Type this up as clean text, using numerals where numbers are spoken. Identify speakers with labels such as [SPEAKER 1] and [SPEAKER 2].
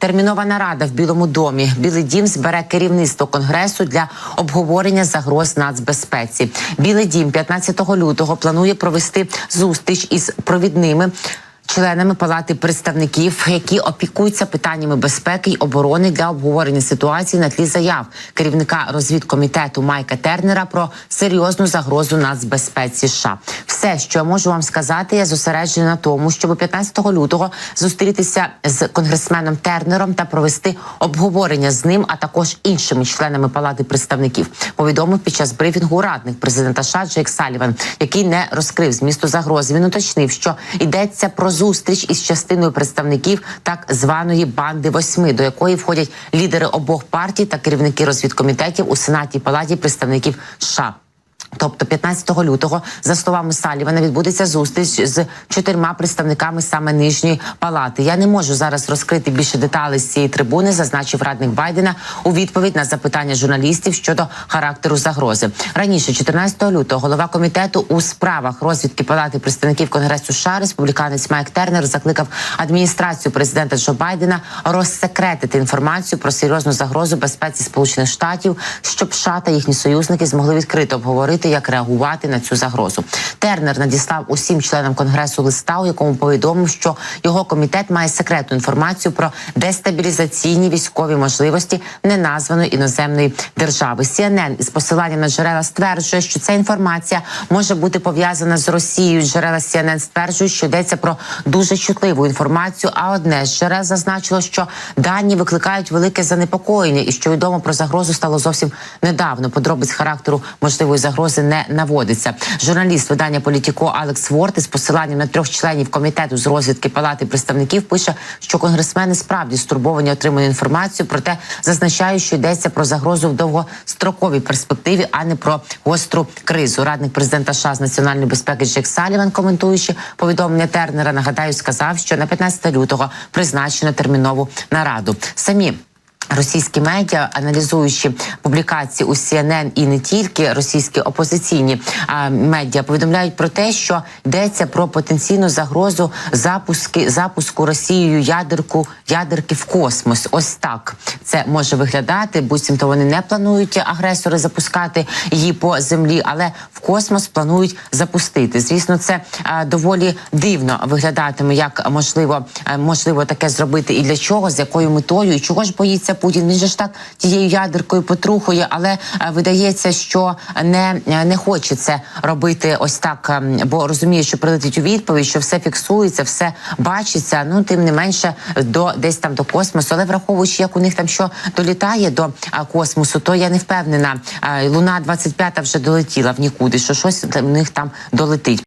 [SPEAKER 1] Термінова нарада в Білому домі. Білий дім збере керівництво Конгресу для обговорення загроз нацбезпеці. Білий дім 15 лютого планує провести зустріч із провідними членами Палати представників, які опікуються питаннями безпеки й оборони для обговорення ситуації на тлі заяв керівника розвідкомітету Майка Тернера про серйозну загрозу нацбезпеці США. Все, що я можу вам сказати, я зосереджена на тому, щоб 15 лютого зустрітися з конгресменом Тернером та провести обговорення з ним, а також іншими членами Палати представників, повідомив під час брифінгу радник президента США Джейк Салліван, який не розкрив змісту загрози. Він уточнив, що йдеться про зустріч із частиною представників так званої банди 8, до якої входять лідери обох партій та керівники розвідкомітетів у Сенаті і Палаті представників США. Тобто 15 лютого, за словами Саллівана, відбудеться зустріч з 4 представниками саме нижньої палати. Я не можу зараз розкрити більше деталей з цієї трибуни, зазначив радник Байдена у відповідь на запитання журналістів щодо характеру загрози. Раніше, 14 лютого, голова комітету у справах розвідки Палати представників Конгресу США, республіканець Майк Тернер, закликав адміністрацію президента Джо Байдена розсекретити інформацію про серйозну загрозу безпеці Сполучених Штатів, щоб США та їхні союзники змогли відкрито обговорити, як реагувати на цю загрозу. Тернер надіслав усім членам Конгресу листа, у якому повідомив, що його комітет має секретну інформацію про дестабілізаційні військові можливості неназваної іноземної держави. CNN із посиланням на джерела стверджує, що ця інформація може бути пов'язана з Росією. Джерела CNN стверджують, що йдеться про дуже чутливу інформацію, а одне з джерел зазначило, що дані викликають велике занепокоєння і що відомо про загрозу стало зовсім недавно. Подробиць характеру можливої загрози не наводиться. Журналіст видання «Політіко» Алекс Ворд із посиланням на 3 членів комітету з розвідки Палати представників пише, що конгресмени справді стурбовані отриманою інформацією, проте зазначає, що йдеться про загрозу в довгостроковій перспективі, а не про гостру кризу. Радник президента США з національної безпеки Джейк Салліван, коментуючи повідомлення Тернера, нагадаю, сказав, що на 15 лютого призначено термінову нараду. Самі російські медіа, аналізуючи публікації у CNN і не тільки, російські опозиційні медіа повідомляють про те, що йдеться про потенційну загрозу запуску Росією ядерки в космос. Ось так це може виглядати. Буцімто вони не планують, агресори, запускати її по землі, але в космос планують запустити. Звісно, це доволі дивно виглядатиме, як можливо таке зробити і для чого, з якою метою, і чого ж боїться Путін. Він же ж так тією ядеркою потрухує, але видається, що не хоче це робити ось так, бо розуміє, що прилетить у відповідь, що все фіксується, все бачиться, ну тим не менше десь там до космосу. Але враховуючи, як у них там що долітає до космосу, то я не впевнена. Луна 25 вже долетіла в нікуди, що щось у них там долетить.